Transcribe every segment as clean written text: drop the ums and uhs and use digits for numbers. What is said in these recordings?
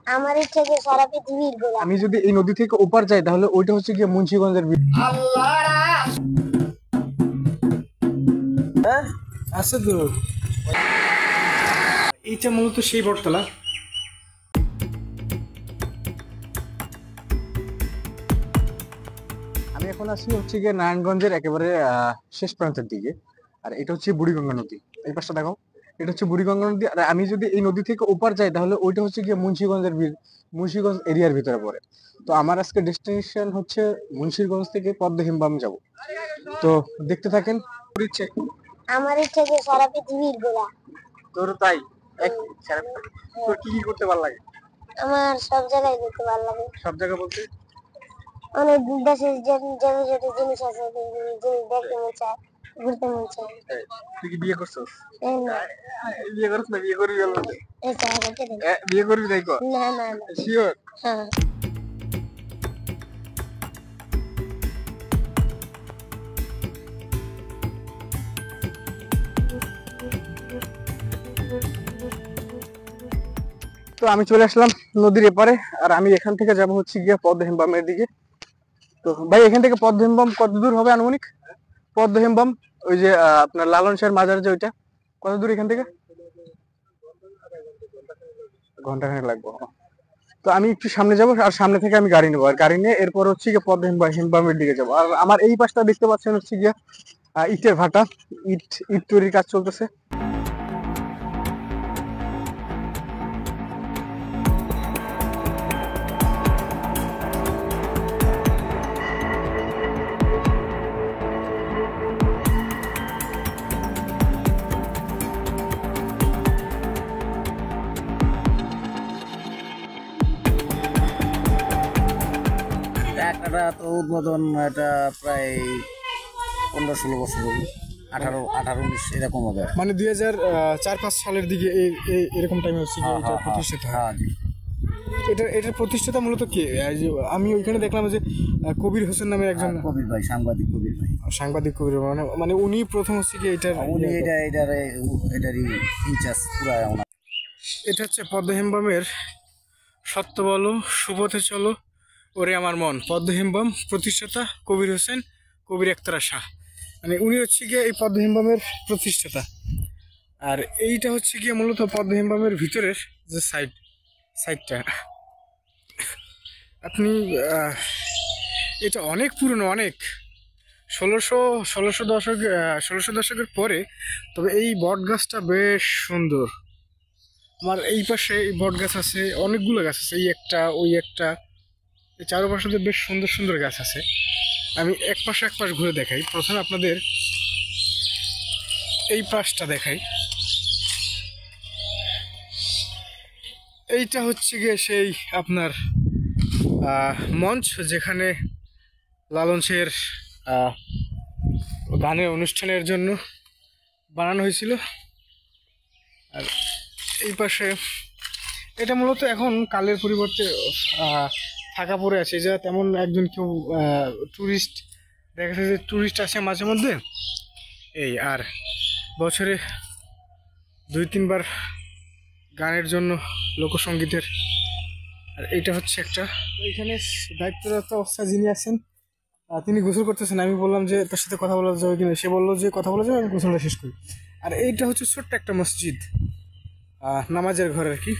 আমার ইচ্ছা যে সারা পৃথিবীর ঘোরা। আমি যদি এই নদী থেকে ওপার যাই তাহলে ওইটা হচ্ছে গিয়ে মুন্সিগঞ্জের হ্যাঁ আছে তো। এইটা মূলত সেই বটতলা। আমি এখন আছি হচ্ছে গিয়ে নারায়ণগঞ্জের একেবারে শেষ প্রান্তের দিকে। আর এটা হচ্ছে বুড়িগঙ্গা নদী। এই পাশটা দেখো, এটা হচ্ছে বুড়িগঙ্গা নদী। আর আমি যদি এই নদী থেকে ওপার যাই তাহলে ওইটা হচ্ছে গিয়ে মুন্সিগঞ্জ এরিয়ার ভিতরে পড়ে। তো আমার আজকে ডেস্টিনেশন হচ্ছে মুন্সিগঞ্জ থেকে পদ্মহিমবাম যাব। তো দেখতে থাকেন। আমার ইচ্ছা যে সারা পৃথিবীর ঘোরা। তোর তাই তোর কি কি করতে ভালো লাগে? আমার সব জায়গায় ঘুরতে ভালো লাগে। সব জায়গা বলতে অনেক দেশের যে জিনিস আছে যে দেখতে মন চায়, ঘুরতে মন চায়। তুই কি বিয়ে করছিস? না। বিয়ে করছিস না? বিয়ে করবি বল। এই চায় করতে দেন। বিয়ে করবি তাই কর। না না না। শিওর? হ্যাঁ। তো আমি চলে আসলাম নদীর এপারে। আর আমি এখান থেকে যাব হচ্ছে গিয়ে পদ্মহিমবামের দিকে। তো ভাই এখান থেকে পদ্মহিমবাম কত দূর হবে আনুমানিক? পদ্মহিমবাম ওই যে আপনার লালন শাহের মাজার যে ওইটা কত দূর এখান থেকে? ঘন্টাখানেক লাগবে। তো আমি একটু সামনে যাব আর সামনে থেকে আমি গাড়ি নেবো। আর গাড়ি নিয়ে এরপর হচ্ছে গিয়ে পদ্মহিমবামের দিকে যাবো। আর আমার এই পাশটা দেখতে পাচ্ছেন হচ্ছে গিয়া ইটের ভাটা। ইট ইট তৈরির কাজ চলতেছে। টাকাটা তো উদ্বোধন এটা প্রায় 15-16 বছর হবে, 18-19 এরকম হবে। মানে 2004-05 সালের দিকে এরকম টাইমে হচ্ছে এটা প্রতিষ্ঠিত হয়। এটার প্রতিষ্ঠাতা মূলত কে? আমি ওইখানে দেখলাম যে কবির হোসেন নামের একজন কবির ভাই, সাংবাদিক কবির ভাই। সাংবাদিক কবির মানে উনি প্রথম হচ্ছে কি উনি এটারই ইনচার্জ পুরা। এটা হচ্ছে পদ্মহিমবামের সত্য বলো সুপথে চলো ওরে আমার মন। পদ্মহিমবাম প্রতিষ্ঠাতা কবির হোসেন, কবির একতারা শাহ। মানে উনি হচ্ছে গিয়ে এই পদ্মহিমবামের প্রতিষ্ঠাতা। আর এইটা হচ্ছে গিয়ে মূলত পদ্মহিমবামের ভিতরের যে সাইডটা আপনি এটা অনেক পুরনো, অনেক 1600 দশকের পরে। তবে এই বট গাছটা বেশ সুন্দর। আমার এই পাশে এই বট গাছ আছে, অনেকগুলো গাছ আছে, এই একটা ওই একটা, এই চারপাশে বেশ সুন্দর সুন্দর গাছ আছে। আমি এক পাশ ঘুরে দেখাই। প্রথমে আপনাদের এই পাশটা দেখাই। এইটা হচ্ছে গিয়ে সেই আপনার মঞ্চ যেখানে লালন শাহের গানের অনুষ্ঠানের জন্য বানানো হয়েছিল। আর এই পাশে এটা মূলত এখন কালের পরিবর্তে ফাঁকা পড়ে আছে, যা তেমন একজন কেউ ট্যুরিস্ট দেখা যাচ্ছে যে ট্যুরিস্ট আসে মাঝে মধ্যে এই। আর বছরে 2-3 বার গানের জন্য লোকসঙ্গীতের। আর এইটা হচ্ছে একটা এখানে দায়িত্বরত অবস্থায় যিনি আছেন তিনি গোসল করতেছেন। আমি বললাম যে তার সাথে কথা বলা যাবে কিনা, সে বললো যে কথা বলা যাবে, আমি গোসলটা শেষ করি। আর এইটা হচ্ছে ছোট্ট একটা মসজিদ, নামাজের ঘর আর কি,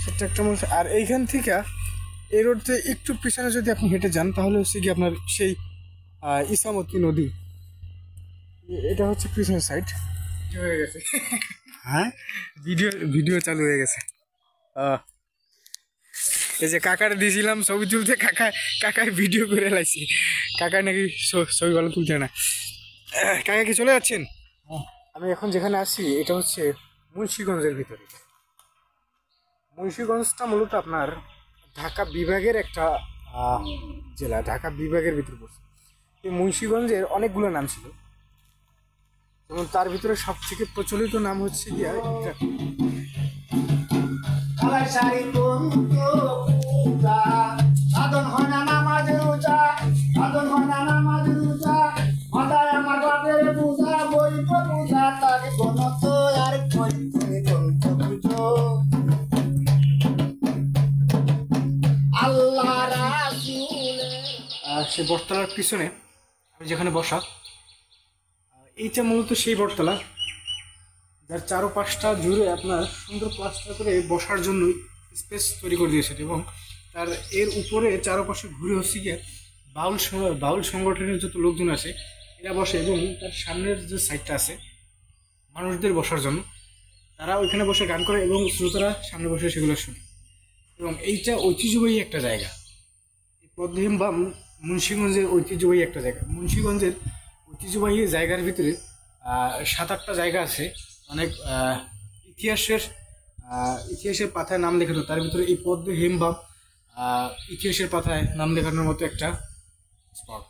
ছোট্ট একটা মসজিদ। আর এইখান থেকে এই রোড থেকে একটু পিছনে যদি আপনি হেঁটে যান তাহলে হচ্ছে কি আপনার সেই ইসামতি নদী। এটা হচ্ছে পিছনের সাইড হয়ে গেছে। হ্যাঁ, ভিডিও চালু হয়ে গেছে। এই যে কাকার দিয়েছিলাম ছবি তুলতে, কাকায় ভিডিও করে লাইছি। কাকায় নাকি ছবি ভালো তুলতে না। কাকা কি চলে যাচ্ছেন? আমি এখন যেখানে আছি এটা হচ্ছে মুন্সিগঞ্জের ভিতরে। মুন্সিগঞ্জটা মূলত আপনার ঢাকা বিভাগের একটা জেলা, ঢাকা বিভাগের ভিতরে পড়ছে। এই মুন্সিগঞ্জের অনেকগুলো নাম ছিল, এবং তার ভিতরে সবথেকে প্রচলিত নাম হচ্ছে গিয়া সেই বটতলার পিছনে আমি যেখানে বসা, এইটা মূলত সেই বটতলা যার চারপাশটা জুড়ে আপনার সুন্দর প্লাস্টার করে বসার জন্য স্পেস তৈরি করে দিয়েছে, এবং তার এর উপরে চারপাশে ঘুরে হচ্ছে গিয়ে বাউল সংগঠনের যত লোকজন আছে এরা বসে, এবং তার সামনের যে সাইডটা আছে মানুষদের বসার জন্য, তারা ওইখানে বসে গান করে এবং শ্রোতারা সামনে বসে সেগুলো শুনে। এবং এইটা ঐতিহ্যবাহী একটা জায়গা, এই পদ্মহিম বা মুন্সিগঞ্জের ঐতিহ্যবাহী একটা জায়গা। মুন্সিগঞ্জের ঐতিহ্যবাহী জায়গার ভিতরে 7-8টা জায়গা আছে, অনেক ইতিহাসের পাতায় নাম লেখানো, তার ভিতরে এই পদ্মহিম বা ইতিহাসের পাতায় নাম লেখানোর মতো একটা স্পট।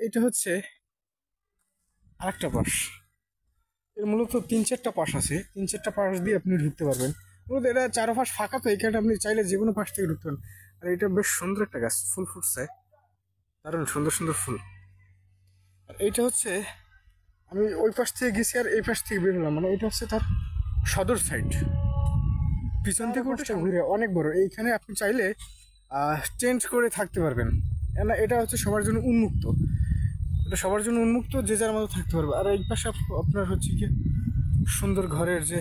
এটা হচ্ছে আরেকটা পাশ। এর মূলত 3-4টা পাশ আছে, 3-4টা পাশ দিয়ে আপনি ঢুকতে পারবেন। মূলত এটা চারপাশ ফাঁকা, তো এখানে আপনি চাইলে যে কোনো পাশ থেকে ঢুকতে পারেন। আর এটা বেশ সুন্দর একটা গাছ, ফুল ফুটছে, দারুণ সুন্দর সুন্দর ফুল। আর এইটা হচ্ছে, আমি ওই পাশ থেকে গেছি আর এই পাশ থেকে বের হলাম, মানে এটা হচ্ছে তার সদর সাইড। পিছন থেকে ওটা ঘুরে অনেক বড়, এইখানে আপনি চাইলে টেন্ট করে থাকতে পারবেন। এটা হচ্ছে সবার জন্য উন্মুক্ত, এটা সবার জন্য উন্মুক্ত, যে যার মতো থাকতে পারবে। আর এই পাশে আপনার হচ্ছে কি সুন্দর ঘরের যে